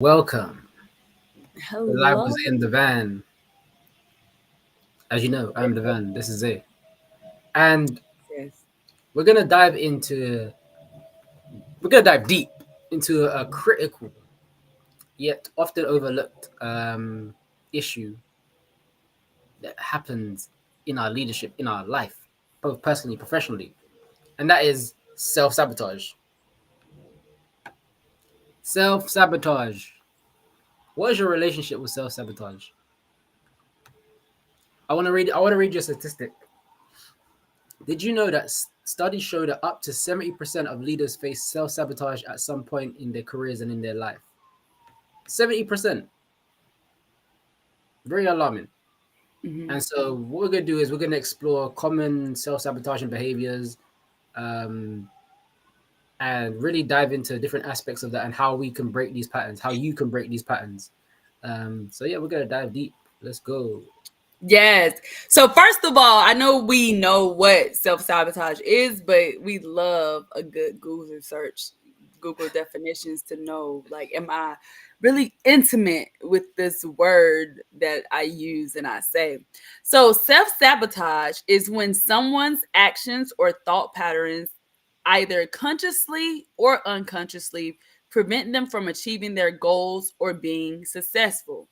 Welcome. The life Hello. was in the van. As you know, I'm the van. This is it. And Yes. we're gonna dive into we're gonna dive deep into a critical yet often overlooked issue that happens in our leadership, in our life, both personally, professionally, and that is self-sabotage. Self-sabotage. What is your relationship with self-sabotage? I want to read your statistic. Did you know that studies show that up to 70% of leaders face self sabotage at some point in their careers and in their life? 70%. Very alarming. Hmm. And so, what we're going to do is we're going to explore common self sabotaging behaviors, um, and really dive into different aspects of that and how we can break these patterns, how you can break these patterns. So, yeah, we're going to dive deep. Let's go. Yes. So first of all, I know we know what self-sabotage is, but we love a good Google search, Google definitions to know like am I really intimate with this word that I use and I say. So self-sabotage is when someone's actions or thought patterns either consciously or unconsciously prevent them from achieving their goals or being successful.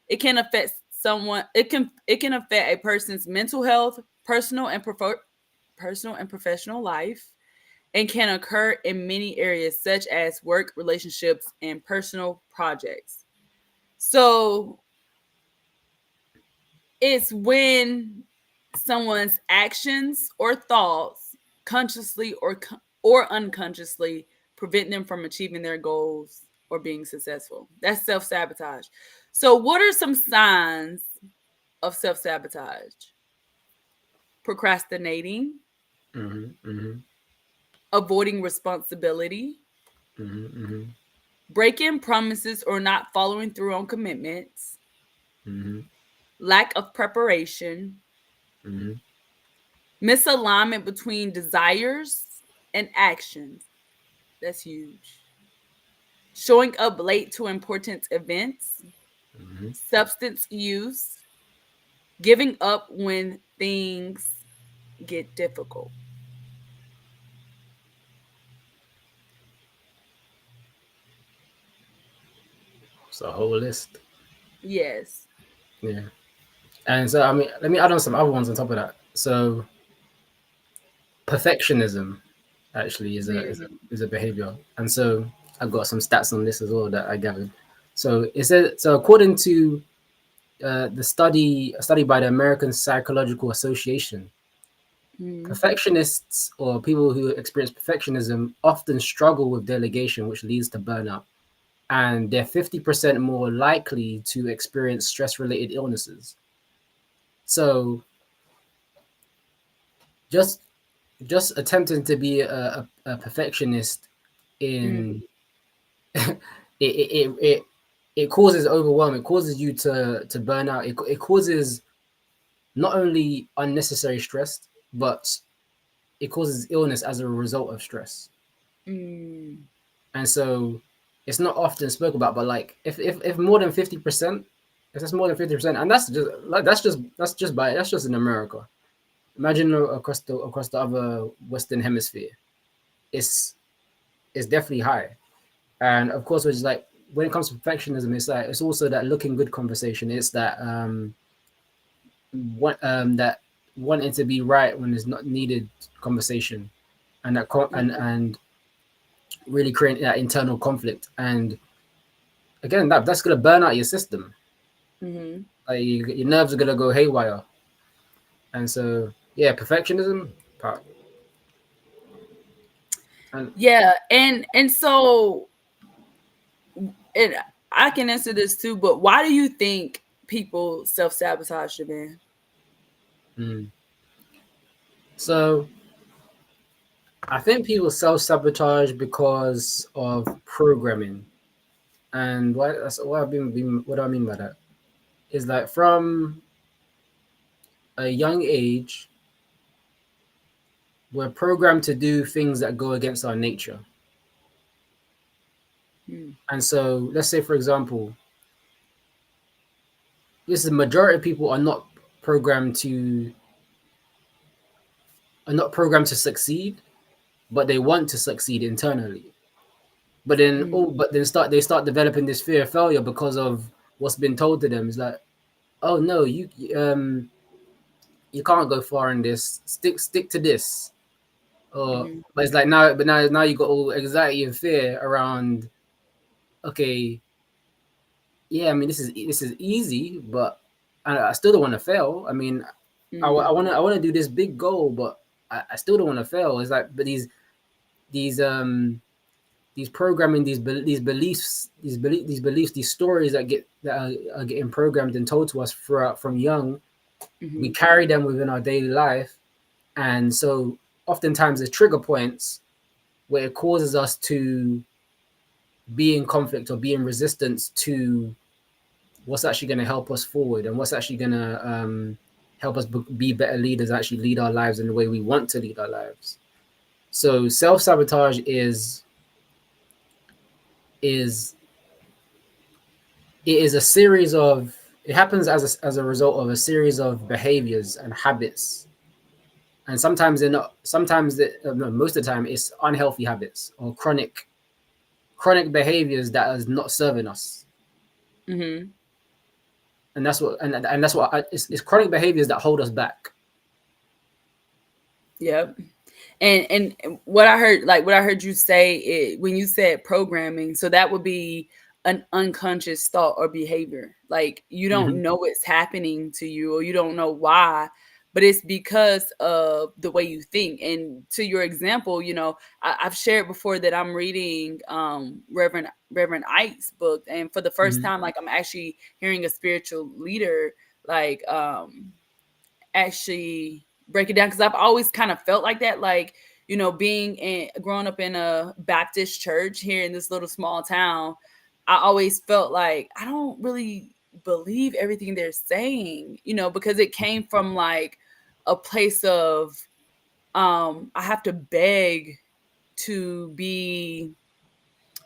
It can affect someone. It can affect a person's mental health, personal and professional life, and can occur in many areas such as work, relationships, and personal projects. So it's when someone's actions or thoughts, consciously or unconsciously, prevent them from achieving their goals or being successful. That's self sabotage. So, what are some signs of self sabotage? Procrastinating, Mm-hmm, mm-hmm, avoiding responsibility, mm-hmm, mm-hmm, breaking promises or not following through on commitments, mm-hmm, lack of preparation, mm-hmm. misalignment between desires and actions. That's huge. Showing up late to important events, Mm-hmm. substance use, giving up when things get difficult. It's a whole list. Yes. Yeah. And so, I mean, let me add on some other ones on top of that. So, perfectionism actually is a behavior, and so I've got some stats on this as well that I gathered. So it says so according to a study by the American Psychological Association, Mm-hmm. perfectionists or people who experience perfectionism often struggle with delegation, which leads to burnout, and they're 50% more likely to experience stress-related illnesses. So just just attempting to be a perfectionist in it, it causes overwhelm. It causes you to burn out. It causes not only unnecessary stress, but it causes illness as a result of stress. Mm-hmm. And so it's not often spoke about, but like if more than 50%, if that's more than 50%, and that's just in America. Imagine across the other Western hemisphere, it's it's definitely high. And of course, which is like when it comes to perfectionism, it's like it's also that looking good conversation. It's that that wanting to be right when it's not needed conversation, and and really creating that internal conflict. And again, that's gonna burn out your system. Mm-hmm. Like your nerves are gonna go haywire. And so yeah, perfectionism part. And Yeah, and so and I can answer this too, but why do you think people self sabotage, man? mm, so I think people self sabotage because of programming. And what I mean by that is like from a young age, we're programmed to do things that go against our nature. Mm. And so let's say, for example, this is the majority of people programmed to are not programmed to succeed, but they want to succeed internally. Mm. But then start developing this fear of failure because of what's been told to them. It's like, oh no, you can't go far in this. Stick to this. Or Mhm. but it's like now you got all anxiety and fear around. Okay, yeah, I mean this is easy, but I still don't want to fail. I mean, Mhm. I want to do this big goal, but I still don't want to fail. It's like, but these these programming these beliefs these stories are getting programmed and told to us throughout from young, we Mhm. carry them within our daily life, and so oftentimes the trigger points where it causes us to be in conflict or be in resistance to what's actually going to help us forward and what's actually going to help us be better leaders, actually lead our lives in the way we want to lead our lives. So self-sabotage is it is a series of it happens as a result of a series of behaviors and habits, and sometimes they're not sometimes no, most of the time it's unhealthy habits or chronic behaviors that is not serving us. Mhm. And that's what it's chronic behaviors that hold us back. Yep. And what I heard, like what I heard you say, when you said programming, so that would be an unconscious thought or behavior. Like you don't Mm-hmm. know it's happening to you, or you don't know why, but it's because of the way you think. And to your example, I've shared before that I'm reading Reverend Ike's book, and for the first Mm-hmm. time, like I'm actually hearing a spiritual leader like actually break it down, because I've always kind of felt like that, like being in growing up in a Baptist church here in this little small town. I always felt like I don't really believe everything they're saying, because it came from like a place of I have to beg to be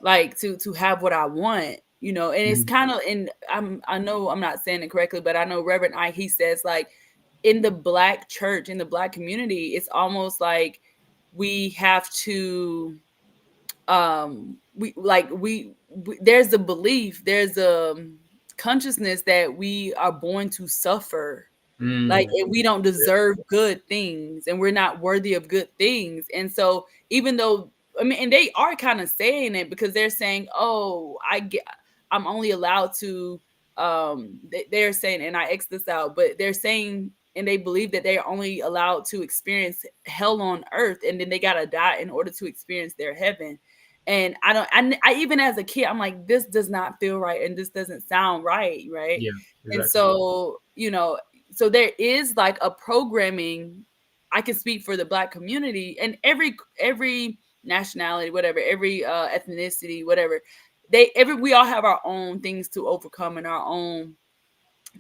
like to have what I want, and it's Mm-hmm. kind of, and I know I'm not saying it correctly, but I know Reverend Ike, he says like in the black church, in the black community, it's almost like we have to we there's a belief, there's a consciousness that we are born to suffer, like, Mm. and we don't deserve good things and we're not worthy of good things. And so even though, I mean, and they are kind of saying it because they're saying, oh, I'm only allowed to they're saying, and I X this out, but they're saying, and they believe that they're only allowed to experience hell on earth, and then they gotta die in order to experience their heaven. And I don't, I even as a kid, I'm like, this does not feel right, and this doesn't sound right, right? Yeah, And exactly. so, so there is like a programming. I can speak for the black community and every nationality, whatever, every ethnicity, whatever. We all have our own things to overcome and our own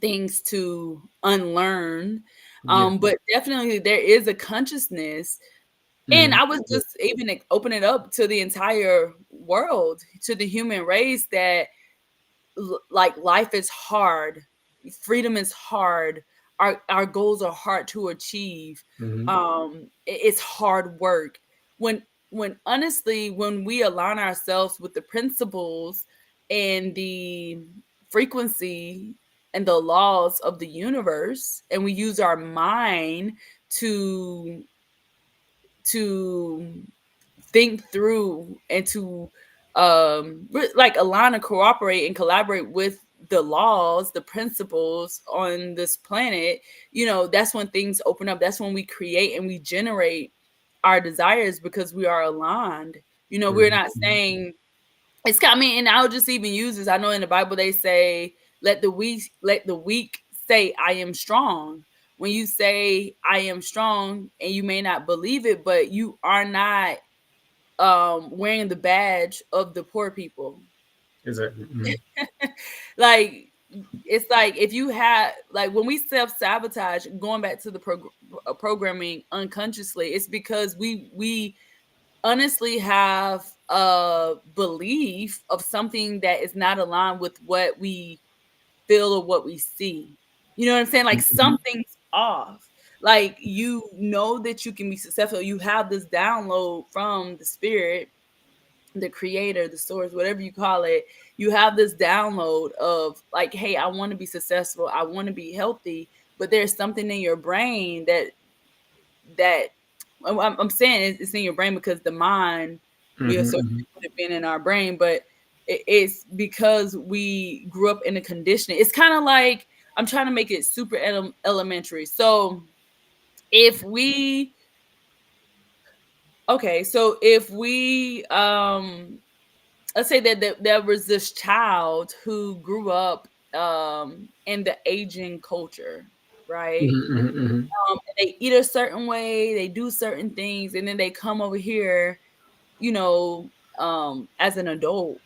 things to unlearn. Yeah. But definitely there is a consciousness. And Mm-hmm. I was Yeah. just even open it up to the entire world, to the human race, that like life is hard, freedom is hard, our goals are hard to achieve. Mm-hmm. It's hard work. When honestly, when we align ourselves with the principles and the frequency and the laws of the universe, and we use our mind to to think through and to like align and cooperate and collaborate with the laws, the principles on this planet, that's when things open up. That's when we create and we generate our desires, because we are aligned. We're not Mm-hmm. saying it's I mean, and I'll just even use this. I know in the Bible they say, let the weak say I am strong. When you say I am strong, and you may not believe it, but you are not wearing the badge of the poor people. Exactly. Mm-hmm. Like, it's like if you have, like, when we self-sabotage, going back to the programming unconsciously, it's because we honestly have a belief of something that is not aligned with what we feel or what we see. You know what I'm saying? Like Mhm. something's off. Like you know that you can be successful. You have this download from the spirit, the creator, the source, whatever you call it. You have this download of like, hey, I want to be successful. I want to be healthy. But there's something in your brain that I'm saying it's in your brain because the mind, we Mhm. associate Mhm. with it being in our brain, but it's because we grew up in a conditioning. It's kind of like, I'm trying to make it super elementary. So if we, okay, so if we, let's say that there was this child who grew up in the Asian culture, right? Mhm. Mhm. Mhm. They eat a certain way, they do certain things, and then they come over here, you know, as an adult,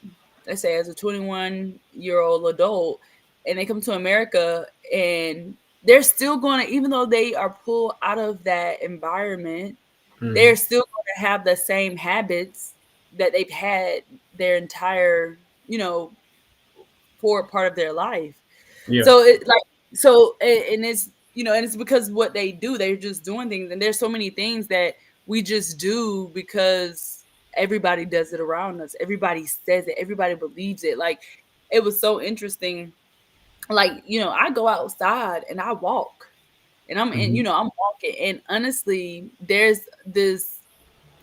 let's say as a 21-year-old adult, and they come to America and they're still going to, even though they are pulled out of that environment, they're Mhm. still going to have the same habits that they've had their entire, forward part of their life. Yeah. So it like so and it's and it's because what they do, they're just doing things, and there's so many things that we just do because everybody does it around us. Everybody says it, everybody believes it. Like it was so interesting. Like, I go outside and I walk. And Mhm. I'm walking, and honestly, there's this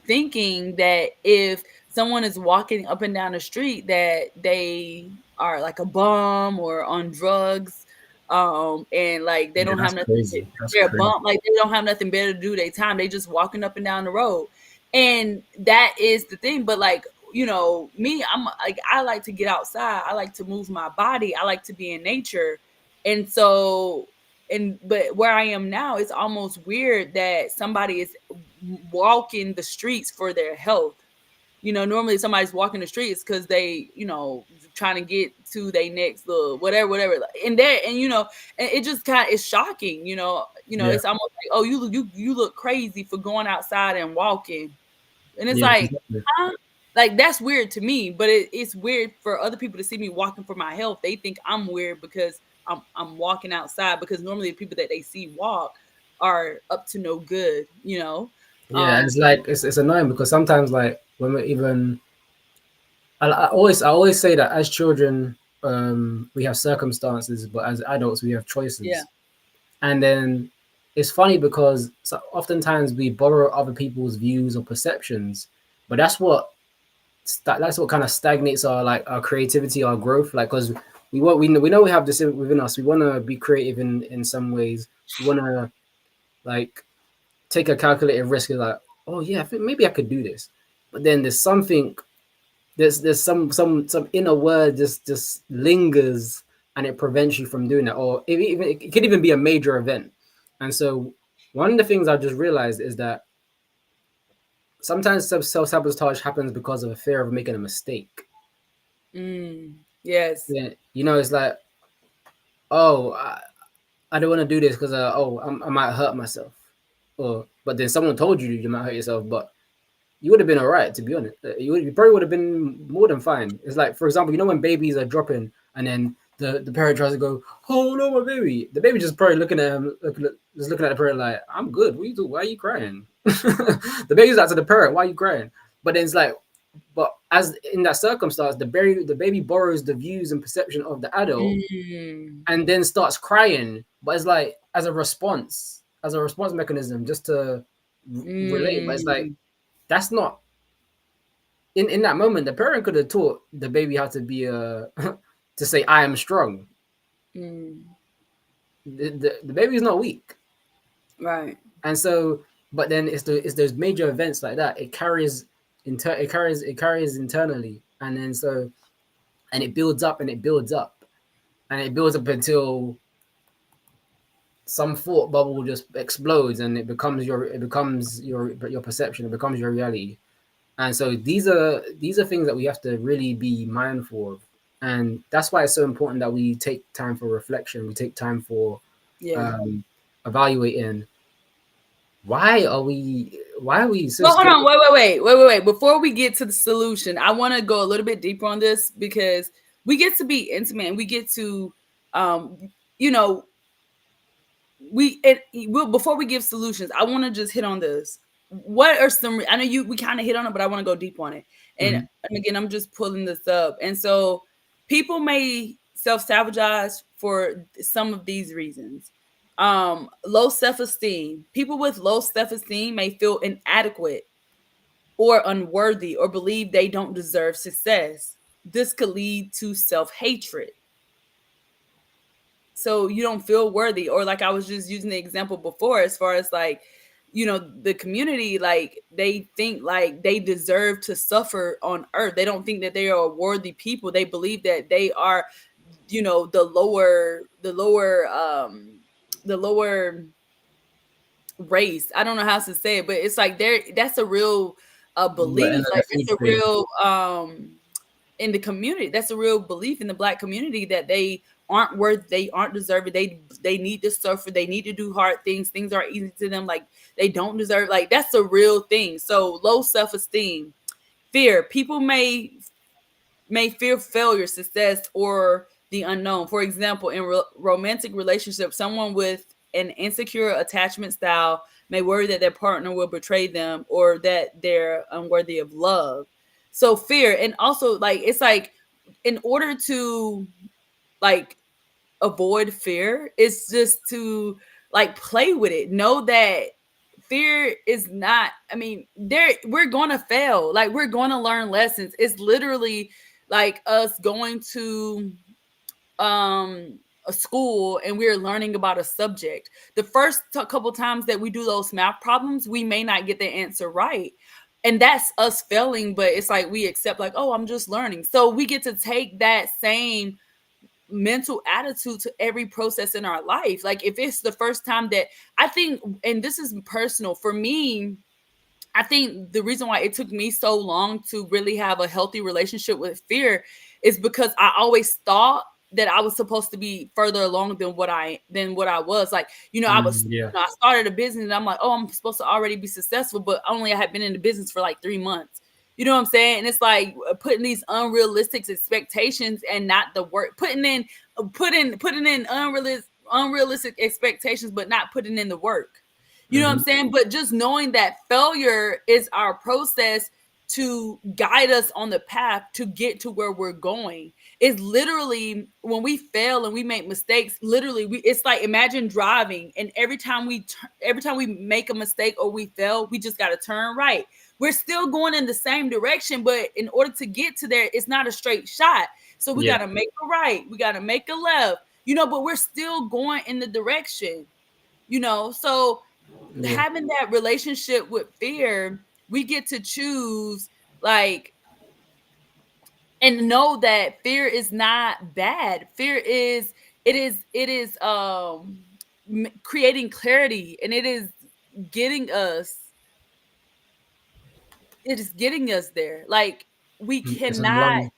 thinking that if someone is walking up and down the street that they are like a bum or on drugs, and like they Yeah, don't have that's nothing, crazy. That's they're a crazy. bum, like they don't have nothing better to do their time, they just walking up and down the road. And that is the thing. But like, me, I'm like, I like to get outside, I like to move my body, I like to be in nature. And so, but where I am now, it's almost weird that somebody is walking the streets for their health. Normally somebody's walking the streets because they, trying to get to their next little whatever. And there, and it just kind of is shocking. Yeah. It's almost like, oh, you look crazy for going outside and walking, and it's Yeah. like, Exactly. huh? Like that's weird to me, but it's weird for other people to see me walking for my health. They think I'm weird because I'm walking outside, because normally the people that they see walk are up to no good. Yeah, Um, it's like it's annoying because sometimes like when we're even I always say that as children we have circumstances, but as adults we have yeah. choices. And then it's funny because oftentimes we borrow other people's views or perceptions, but that's what kind of stagnates our like our creativity, our growth. Like because we know we have this within us. We want to be creative in some ways. We want to like take a calculated risk. Like, oh yeah, I think maybe I could do this. But then there's something there's some inner word just lingers and it prevents you from doing it, or it could even be a major event. And so one of the things I just realized is that sometimes self-sabotage happens because of a fear of making a mistake. Yes. Yeah, it's like, oh, I don't want to do this because I might hurt myself, or but then someone told you you might hurt yourself, but you would have been all right, to be honest. You probably would have been more than fine. It's like, for example, when babies are dropping and then the parent tries to go, oh no, my baby. The baby just probably looking at him, just looking at the parent like, I'm good. What are you doing? Why are you crying? The baby's like to the parent, why are you crying? But then it's like, but as in that circumstance, the baby borrows the views and perception of the adult Mm, and then starts crying. But it's like as a response mechanism, just to relate. But it's like mm, that's not in that moment. The parent could have taught the baby how to be to say I am strong. mm. The baby is not weak, Right. and so but then it's those major events like that. It carries internally, and then so and it builds up and it builds up and it builds up until some thought bubble just explodes and it becomes your perception. It becomes your reality. And so these are things that we have to really be mindful of, and that's why it's so important that we take time for reflection. We take time for Yeah. um, evaluating, why are we so Well, hold scared? on, wait. Before we get to the solution, I want to go a little bit deeper on this because we get to be intimate and we get to, um, you know, before we give solutions, I want to just hit on this. What are some? I know we kind of hit on it, but I want to go deep on it. Mhm. And again, I'm just pulling this up, and so people may self sabotage for some of these reasons. Low self esteem. People with low self esteem may feel inadequate or unworthy or believe they don't deserve success. This could lead to self hatred. So you don't feel worthy, or like I was just using the example before, as far as like, the community, like they think like they deserve to suffer on earth. They don't think that they are worthy people. They believe that they are, the lower race. I don't know how to say it, but it's like that's a real But belief, in the like food that's a trade. real in the community. That's a real belief in the Black community that they aren't worth, they aren't deserving. They need to suffer. They need to do hard things. Things aren't easy to them. Like they don't deserve. Like that's a real thing. So low self esteem, fear. People may fear failure, success, or the unknown. For example, in romantic relationships, someone with an insecure attachment style may worry that their partner will betray them or that they're unworthy of love. So fear, and also like it's like in order to like avoid fear, it's just to like play with it. Know that fear is not, I mean, we're going to fail. Like we're going to learn lessons. It's literally like us going to a school and we're learning about a subject. The first couple times that we do those math problems, we may not get the answer right. And that's us failing, but it's like we accept like, oh, I'm just learning. So we get to take that same mental attitude to every process in our life. Like if it's the first time that I think, and this is personal for me, I think the reason why it took me so long to really have a healthy relationship with fear is because I always thought that I was supposed to be further along than what I was. Like, Yeah. I started a business and I'm like, oh, I'm supposed to already be successful, but only I had been in the business for like 3 months. You know what I'm saying? And it's like putting these unrealistic expectations and not the work, putting in unrealistic expectations, but not putting in the work. You know what I'm Hmm. saying? But just knowing that failure is our process to guide us on the path to get to where we're going. Is literally when we fail and we make mistakes, literally it's like imagine driving and every time we make a mistake or we fail, we just got to turn right. We're still going in the same direction, but in order to get to there, it's not a straight shot. So we got Yeah. to make a right, we got to make a left, but we're still going in the direction. So Yeah. having that relationship with fear, we get to choose, like, and know that fear is not bad. Fear is creating clarity, and getting us it is getting us there. Like we It's a cannot long.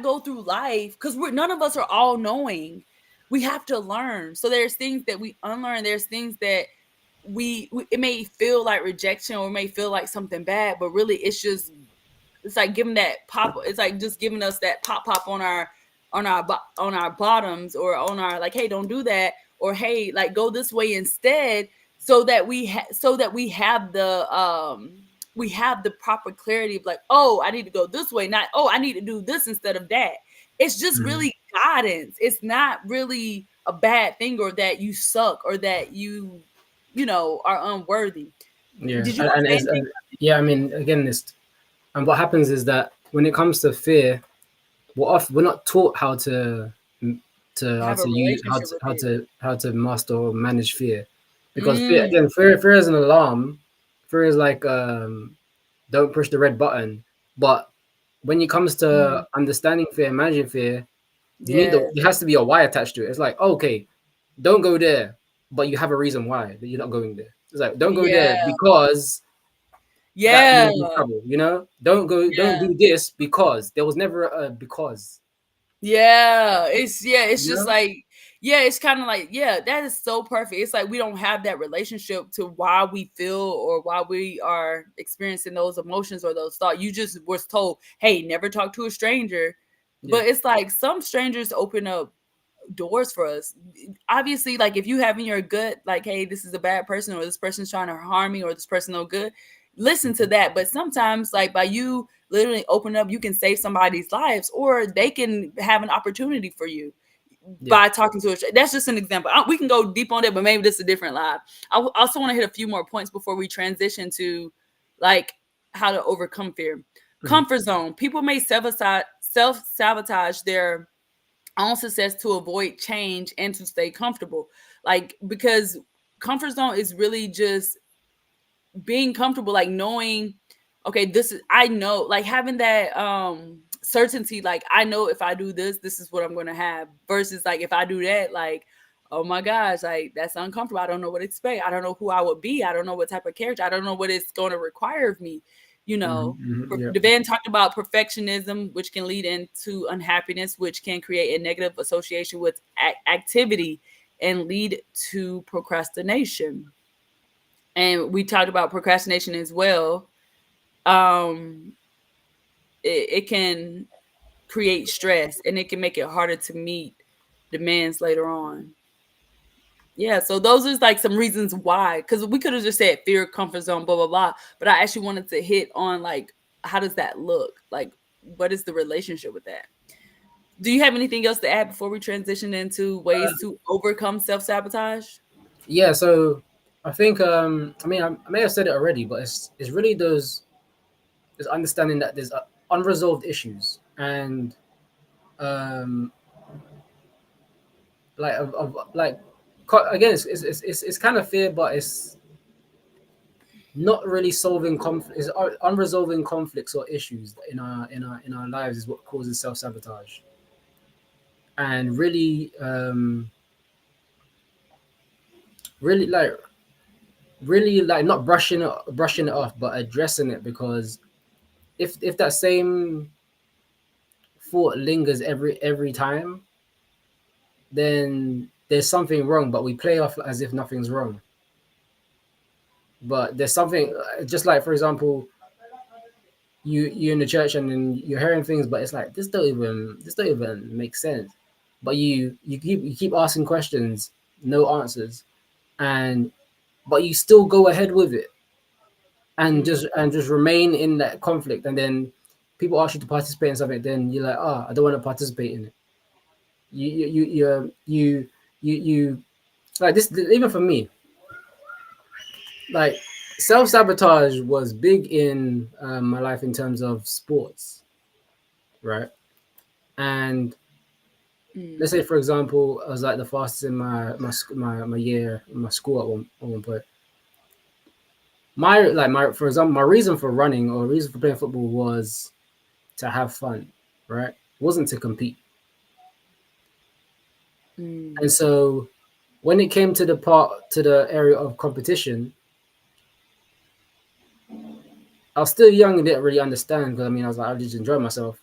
go through life because we're none of us are all knowing. We have to learn. So there's things that we unlearn. There's things that we it may feel like rejection or it may feel like something bad, but really it's like giving that pop. It's like just giving us that pop on our bottoms, or on our, like, hey, don't do that, or hey, like, go this way instead, so that we have the proper clarity of like, oh, I need to go this way, not, oh, I need to do this instead of that. It's just Mhm. really guidance. It's not really a bad thing, or that you suck, or that are unworthy. Yeah, Did you want to say anything? yeah. I mean, again, this and what happens is that when it comes to fear, we're not taught how Have a to use relationship with it. how to master or manage fear, because fear, Mm, again, fear is an alarm. Fear is like don't push the red button. But when it comes to mm, understanding fear, managing fear, yes, there has to be a why attached to it. It's like, okay, don't go there, but you have a reason why that you're not going there. It's like, don't go yeah, there because that yeah, means in trouble. Don't yeah, do this because there was never a because. yeah. It's You just know. like, Yeah, it's kind of like, yeah, that is so perfect. It's like we don't have that relationship to why we feel or why we are experiencing those emotions or those thoughts. You just was told, hey, never talk to a stranger. Yeah. But it's like some strangers open up doors for us. Obviously, like if you have in your gut, like, hey, this is a bad person, or this person's trying to harm me, or this person no good, listen to that. But sometimes, like by you literally open up, you can save somebody's lives, or they can have an opportunity for you Yeah. by talking to a stranger. That's just an example. We can go deep on that, but maybe this is a different live. Also want to hit a few more points before we transition to like how to overcome fear. Mhm. Comfort zone. People may self sabotage their own success to avoid change and to stay comfortable. Like because comfort zone is really just being comfortable, like knowing, okay, this is, I know, like having that certainty, like I know if I do this, this is what I'm gonna have, versus like if I do that, like, oh my gosh, like that's uncomfortable. I don't know what to expect. I don't know who I would be. I don't know what type of character. I don't know what it's going to require of me. You know, Yeah. Devan talked about perfectionism, which can lead into unhappiness, which can create a negative association with activity and lead to procrastination. And we talked about procrastination as well. Um, it can create stress and it can make it harder to meet demands later on. Yeah, so those are like some reasons why, because we could have just said fear, comfort zone, blah blah blah, but I actually wanted to hit on like how does that look? Like, what is the relationship with that? Do you have anything else to add before we transition into ways to overcome self sabotage? Yeah. So I think I mean I may have said it already, but it's really those there's understanding that there's unresolved issues and um like again it's kind of fear, but it's not really solving conflict. Is unresolving conflicts or issues in our lives is what causes self sabotage, and really like not brushing it off, but addressing it, because if that same thought lingers every time, then there's something wrong. But we play off as if nothing's wrong, but there's something. Just like, for example, you in the church and then you're hearing things, but it's like this don't even make sense. But you keep asking questions, no answers, and but you still go ahead with it, and Mm, just remain in that conflict. And then people ask you to participate in something, then you're like, I don't want to participate in it. You like this. Even for me, like, self-sabotage was big in my life in terms of sports, right? And let's mm, say, for example, I was like the fastest in my year in my school at one point. My for example, my reason for running or reason for playing football was to have fun, right? It wasn't to compete. mm, And so when it came to the area of competition, I was still young and didn't really understand, because I mean I was like, I just enjoy myself.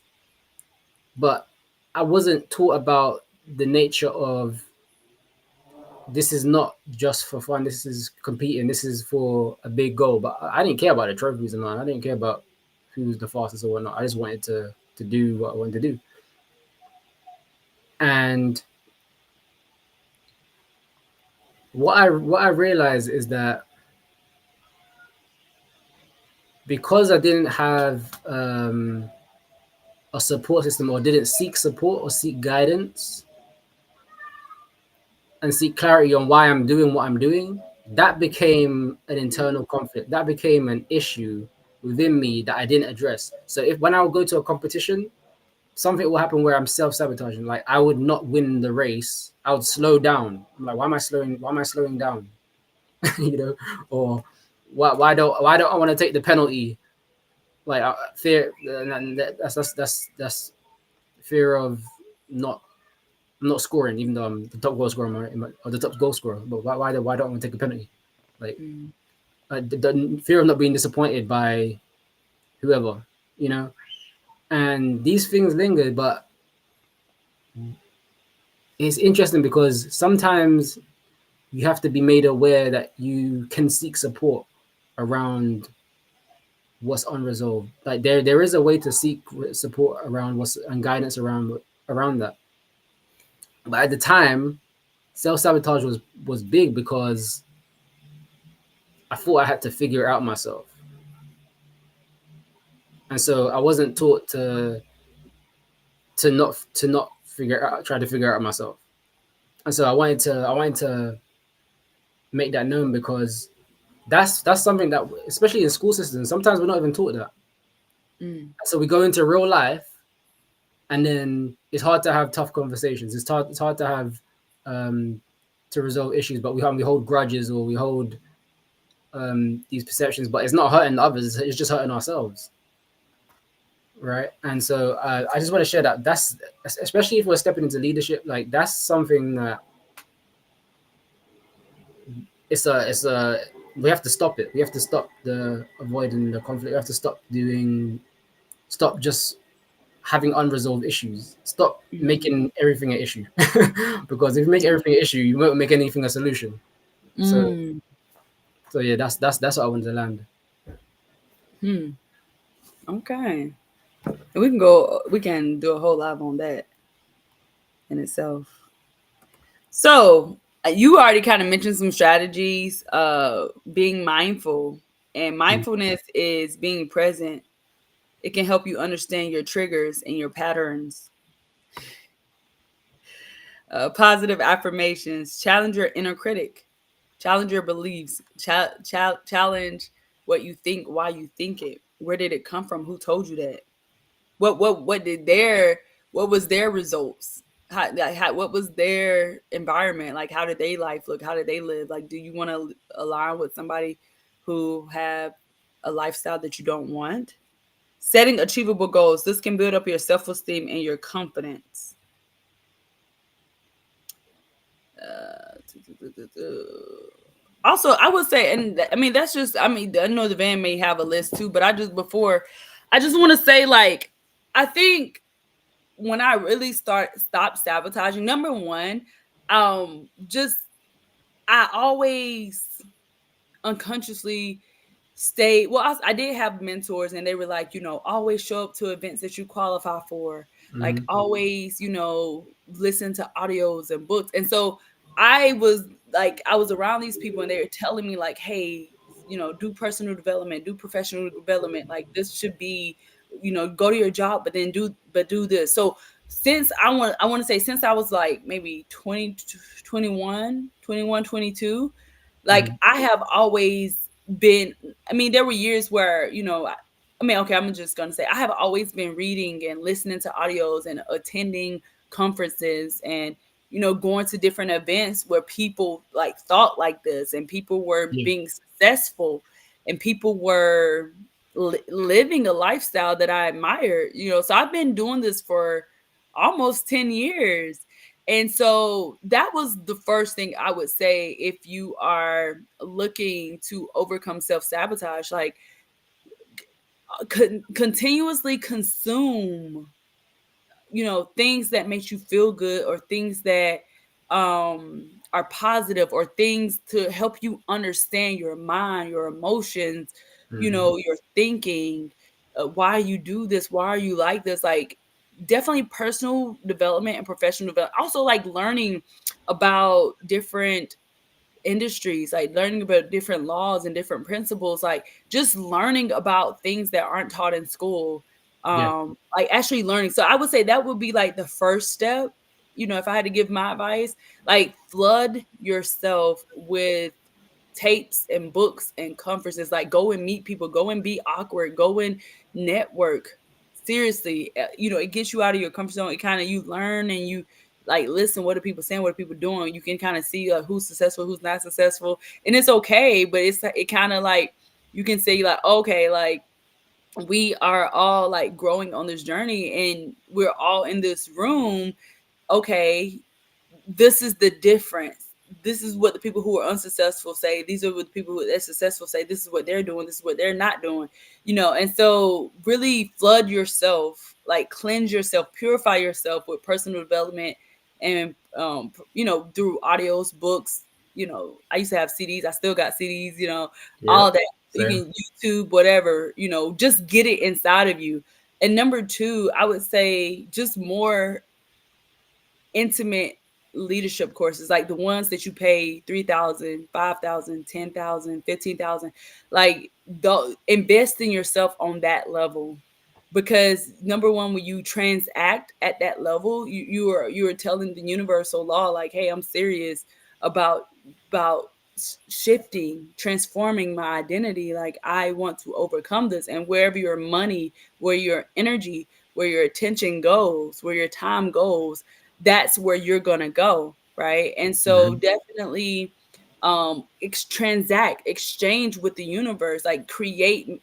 But I wasn't taught about the nature of, this is not just for fun. This is competing. This is for a big goal. But I didn't care about the trophies and all. I didn't care about who was the fastest or whatnot. I just wanted to do what I wanted to do. And what I realized is that because I didn't have a support system, or didn't seek support or seek guidance and seek clarity on why I'm doing what I'm doing, that became an mm, internal conflict. That became an issue within me that I didn't address. So if when I would go to a competition, something will happen where I'm self-sabotaging. Like, I would not win the race. I would slow down. I'm like, why am I slowing down? you know, or why don't I want to take the penalty? Like, fear. That's fear of not not scoring, even though I'm the top goal scorer or the top goal scorer. But why don't I want to take a penalty? Like, mm, the fear of not being disappointed by whoever, you know. And these things linger, but it's interesting because sometimes you have to be made aware that you can seek support around what's unresolved. Like there is a way to seek support around what's and guidance around that. But at the time, self sabotage was big because I thought I had to figure it out myself, and so I wasn't taught to not figure it out, try to figure it out myself. And so I wanted to make that known because that's something that, especially in school systems, sometimes we're not even taught that. Mm. So we go into real life, and then it's hard to have tough conversations. It's hard to have um, to resolve issues, but we hold grudges, or we hold these perceptions, but it's not hurting others. It's just hurting ourselves, right? And so I just want to share that. That's especially if we're stepping into leadership. Like that's something that it's a we have to stop it. We have to stop the avoiding the conflict. We have to stop just having unresolved issues. Stop Mm. making everything an issue. Because if you make everything an issue, you won't make anything a solution. So Mm. so yeah, that's what I wanted to land. Hmm. Okay. We can go. We can do a whole live on that in itself. So you already kind of mentioned some strategies. Being mindful, and Mm. mindfulness is being present. It can help you understand your triggers and your patterns. Positive affirmations. Challenge your inner critic. Challenge your beliefs. Challenge what you think. Why you think it. Where did it come from? Who told you that? What did their what was their results? What was their environment? Like how did they life look? How did they live? Like do you want to align with somebody who have a lifestyle that you don't want? Setting achievable goals. This can build up your self-esteem and your confidence. Also, I would say, and I mean that's just, I mean I know the van may have a list too, but I just want to say, like, I think when I really stop sabotaging, number one, just I always unconsciously stay. Well, I did have mentors, and they were like, always show up to events that you qualify for, like Mm-hmm. always, listen to audios and books. And so I was like, I was around these people, and they were telling me like, hey, do personal development, do professional development, like this should be, go to your job, but then do this. So since I want to say, since I was like maybe 20, 21, 21, 22, like Mm-hmm. I have always been, I mean, there were years where, I mean, okay, I'm just gonna say I have always been reading and listening to audios and attending conferences and, going to different events where people like thought like this, and people were Yeah. being successful, and people were living a lifestyle that I admire, so I've been doing this for almost 10 years. And so that was the first thing I would say if you are looking to overcome self sabotage, like continuously consume, things that makes you feel good, or things that are positive, or things to help you understand your mind, your emotions, Mm-hmm. your thinking, why you do this, why are you like this, like definitely personal development and professional development, also like learning about different industries, like learning about different laws and different principles, like just learning about things that aren't taught in school, Yeah. like actually learning. So I would say that would be like the first step. If I had to give my advice, like flood yourself with tapes and books and conferences, like go and meet people, go and be awkward, go and network. Seriously, it gets you out of your comfort zone. It kind of, you learn, and you like listen, what are people saying, what are people doing. You can kind of see who's successful, who's not successful, and it's okay. But it kind of like, you can say like, okay, like we are all like growing on this journey, and we're all in this room. Okay, this is the difference. This is what the people who are unsuccessful say. These are what the people who are successful say. This is what they're doing. This is what they're not doing. And so really flood yourself, like cleanse yourself, purify yourself with personal development and through audios, books. I used to have CDs. I still got CDs. Yeah. All that. Same. Even YouTube, whatever. Just get it inside of you. And number two, I would say just more intimate leadership courses, like the ones that you pay 3,000, 5,000, 10,000, 15,000. Like, invest in yourself on that level, because number one, when you transact at that level, you are telling the universal law, like, hey, I'm serious about about shifting, transforming my identity. Like, I want to overcome this. And wherever your money, where your energy, where your attention goes, where your time goes, that's where you're gonna go, right? And so Hmm. definitely transact, exchange with the universe, like create,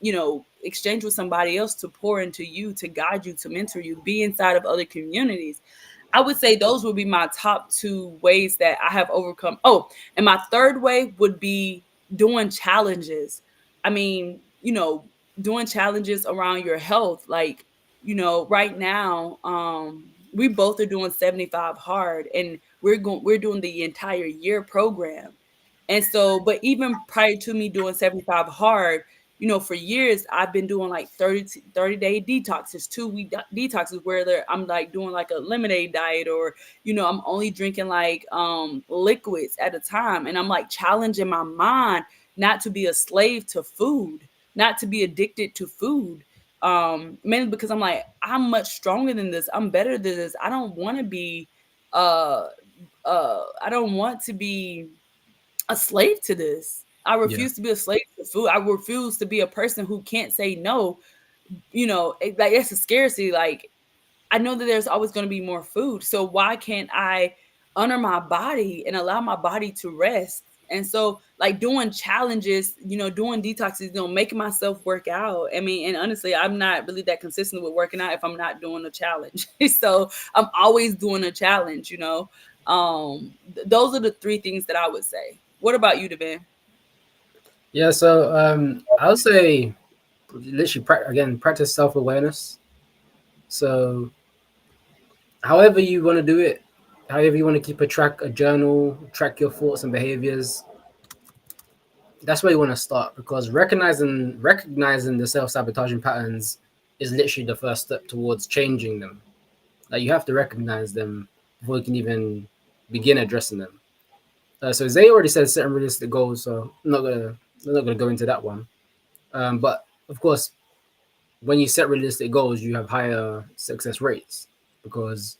exchange with somebody else to pour into you, to guide you, to mentor you, be inside of other communities. I would say those would be my top two ways that I have overcome. Oh, and my third way would be doing challenges. I mean, doing challenges around your health. Like, right now, we both are doing 75 hard, and we're doing the entire year program. And so, but even prior to me doing 75 hard, for years I've been doing like 30-day detoxes, 2 week detoxes, where I'm like doing like a lemonade diet, or I'm only drinking like liquids at a time, and I'm like challenging my mind not to be a slave to food, not to be addicted to food. Mainly because I'm like, I'm much stronger than this, I'm better than this. I don't want to be uh I don't want to be a slave to this. I Yeah. refuse to be a slave to food. I refuse to be a person who can't say no. Like, it's a scarcity. Like, I know that there's always going to be more food. So why can't I honor my body and allow my body to rest? And so, like, doing challenges, doing detoxes, making myself work out. I mean, and honestly, I'm not really that consistent with working out if I'm not doing a challenge. So I'm always doing a challenge. Those are the three things that I would say. What about you, Devin? Yeah. So I would say literally again practice self awareness. So however you want to do it, however you want to keep a journal, track your thoughts and behaviors, that's where you want to start, because recognizing the self-sabotaging patterns is literally the first step towards changing them. Like, you have to recognize them before you can even begin addressing them. So Zay already said certain realistic goals, so I'm not gonna go into that one. But of course, when you set realistic goals, you have higher success rates, because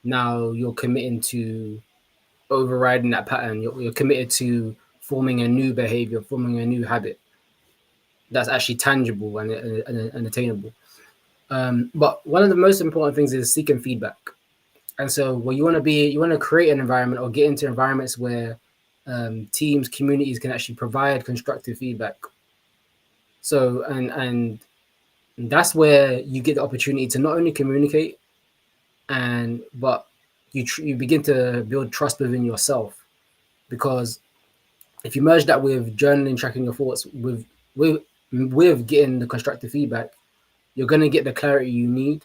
now you're committing to overriding that pattern. You're committed to forming a new behavior, forming a new habit that's actually tangible and attainable. But one of the most important things is seeking feedback. And so, what you want to create an environment or get into environments where teams, communities can actually provide constructive feedback. So, and that's where you get the opportunity to not only communicate, but you begin to build trust within yourself, because if you merge that with journaling, tracking your thoughts, with with getting the constructive feedback, you're gonna get the clarity you need,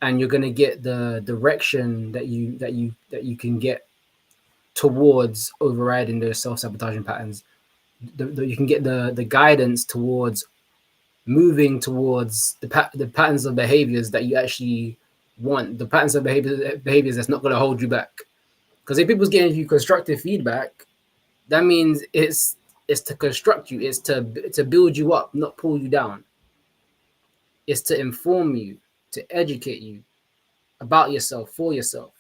and you're gonna get the direction that you can get towards overriding those self-sabotaging patterns. You can get the guidance towards moving towards the patterns of behaviors that you actually want, the patterns of behaviors that's not going to hold you back. Because if people's getting you constructive feedback, that means it's to construct you, it's to build you up, not pull you down. It's to inform you, to educate you about yourself, for yourself.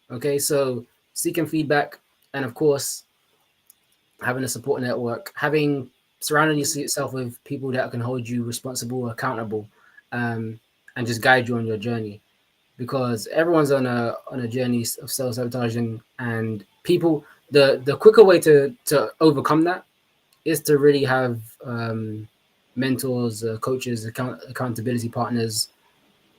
Okay, so seeking feedback, and of course having a support network, having surrounding yourself with people that can hold you responsible, accountable, um, and just guide you on your journey. Because everyone's on a journey of self sabotaging, and people, the quicker way to overcome that is to really have mentors, coaches, accountability partners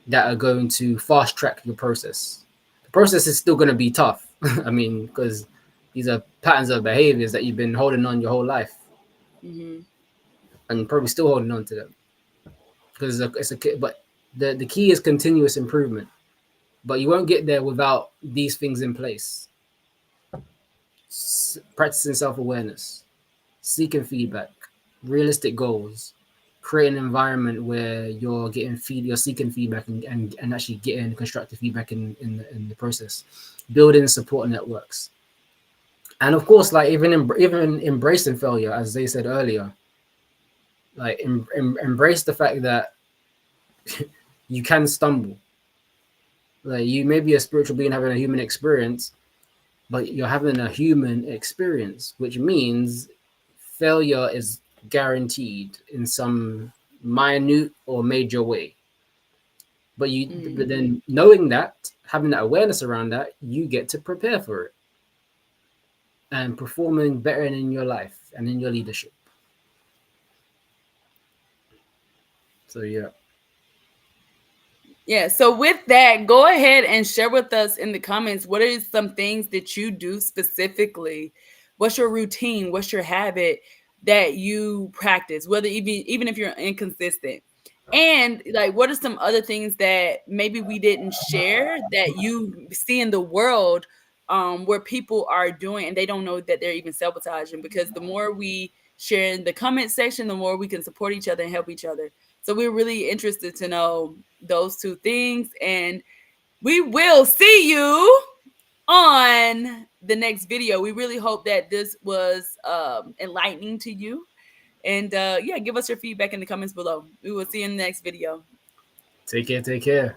that are going to fast track your process. The process is still going to be tough. I mean, because these are patterns of behaviors that you've been holding on your whole life, Hmm. and probably still holding on to them, because but the key is continuous improvement. but you won't get there without these things in place: practicing self-awareness, seeking feedback, realistic goals, create an environment where you're seeking feedback and actually getting constructive feedback in the process, building support networks, and of course, like even embracing failure, as they said earlier, like embrace the fact that you can stumble. Like, you may be a spiritual being having a human experience, but you're having a human experience, which means failure is guaranteed in some minute or major way. But Mm-hmm. then knowing that, having that awareness around that, you get to prepare for it and performing better in your life and in your leadership. So yeah. Yeah. So with that, go ahead and share with us in the comments what are some things that you do specifically. What's your routine? What's your habit that you practice? Whether even if you're inconsistent. And like what are some other things that maybe we didn't share that you see in the world where people are doing and they don't know that they're even sabotaging, because the more we share in the comment section, the more we can support each other and help each other. So we're really interested to know those two things. And we will see you on the next video. We really hope that this was enlightening to you. And yeah, give us your feedback in the comments below. We will see you in the next video. Take care. Take care.